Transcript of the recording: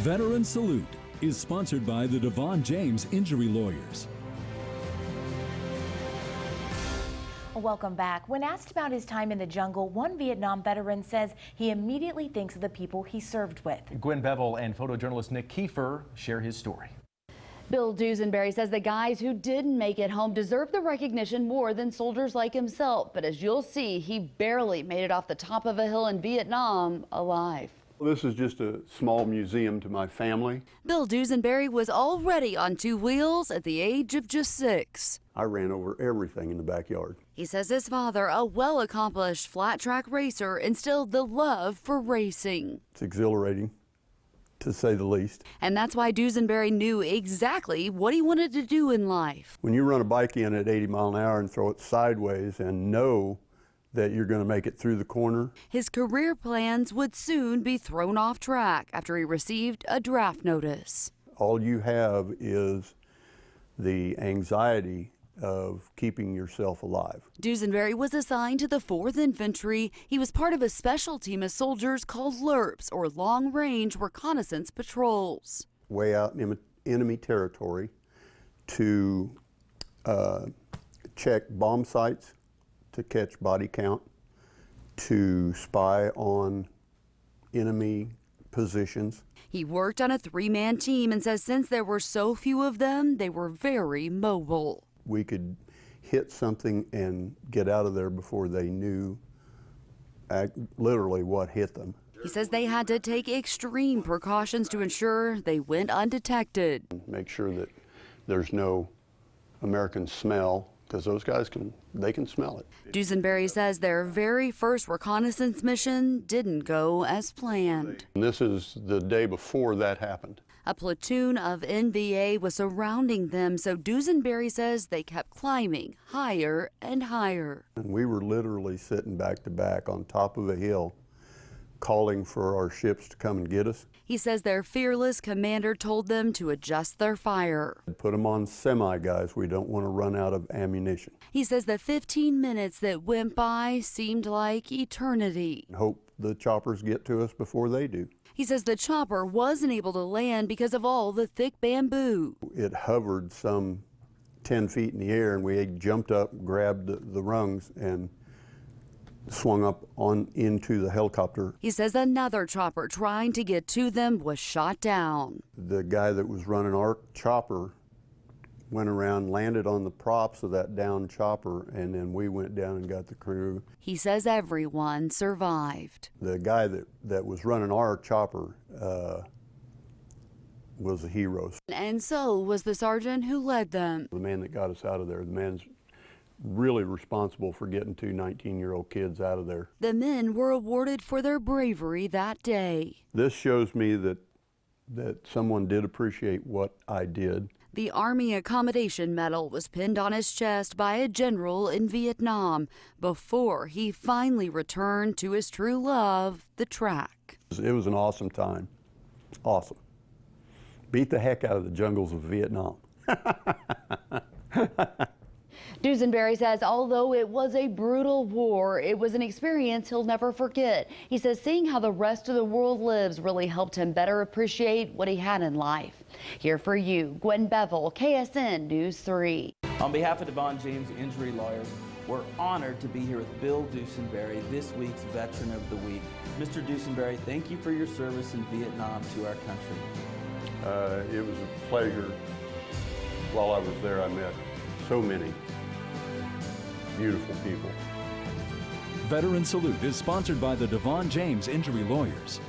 Veteran Salute is sponsored by the Devon James Injury Lawyers. Welcome back. When asked about his time in the jungle, one Vietnam veteran says he immediately thinks of the people he served with. Gwen Bevel and photojournalist Nick Kiefer share his story. Bill Dusenbery says the guys who didn't make it home deserve the recognition more than soldiers like himself. But as you'll see, he barely made it off the top of a hill in Vietnam alive. This is just a small museum to my family. Bill Dusenbery was already on two wheels at the age of just 6. I ran over everything in the backyard. He says his father, a well-accomplished flat-track racer, instilled the love for racing. It's exhilarating, to say the least. And that's why Dusenbery knew exactly what he wanted to do in life. When you run a bike in at 80 miles an hour and throw it sideways and know that you're going to make it through the corner. His career plans would soon be thrown off track after he received a draft notice. All you have is the anxiety of keeping yourself alive. Dusenbery was assigned to the 4th Infantry. He was part of a special team of soldiers called LRPs, or Long Range Reconnaissance Patrols. Way out in enemy territory to check bomb sites, to catch body count, to spy on enemy positions. He worked on a 3-man team and says since there were so few of them, they were very mobile. We could hit something and get out of there before they knew literally what hit them. He says they had to take extreme precautions to ensure they went undetected. Make sure that there's no American smell, because those guys can smell it. Dusenbery says their very first reconnaissance mission didn't go as planned. And this is the day before that happened. A platoon of NVA was surrounding them, so Dusenbery says they kept climbing higher and higher. And we were literally sitting back to back on top of a hill, calling for our ships to come and get us. He says their fearless commander told them to adjust their fire. Put them on semi, guys. We don't want to run out of ammunition. He says the 15 minutes that went by seemed like eternity. Hope the choppers get to us before they do. He says the chopper wasn't able to land because of all the thick bamboo. It hovered some 10 feet in the air, and we jumped up, grabbed the rungs, and swung up on into the helicopter. He says another chopper trying to get to them was shot down. The guy that was running our chopper went around, landed on the props of that downed chopper, and then we went down and got the crew. He says everyone survived. The guy that was running our chopper was a hero. And so was the sergeant who led them. The man that got us out of there, the man's really responsible for getting 2 19-year-old kids out of there. The men were awarded for their bravery that day. This shows me that someone did appreciate what I did. The Army Accommodation Medal was pinned on his chest by a general in Vietnam before he finally returned to his true love, the track. It was an awesome time. Awesome. Beat the heck out of the jungles of Vietnam. Dusenbery says although it was a brutal war, it was an experience he'll never forget. He says seeing how the rest of the world lives really helped him better appreciate what he had in life. Here for you, Gwen Bevel, KSN News 3. On behalf of Devon James Injury Lawyers, we're honored to be here with Bill Dusenbery, this week's Veteran of the Week. Mr. Dusenbery, thank you for your service in Vietnam to our country. It was a pleasure. While I was there, I met so many beautiful people. Veteran Salute is sponsored by the Devon James Injury Lawyers.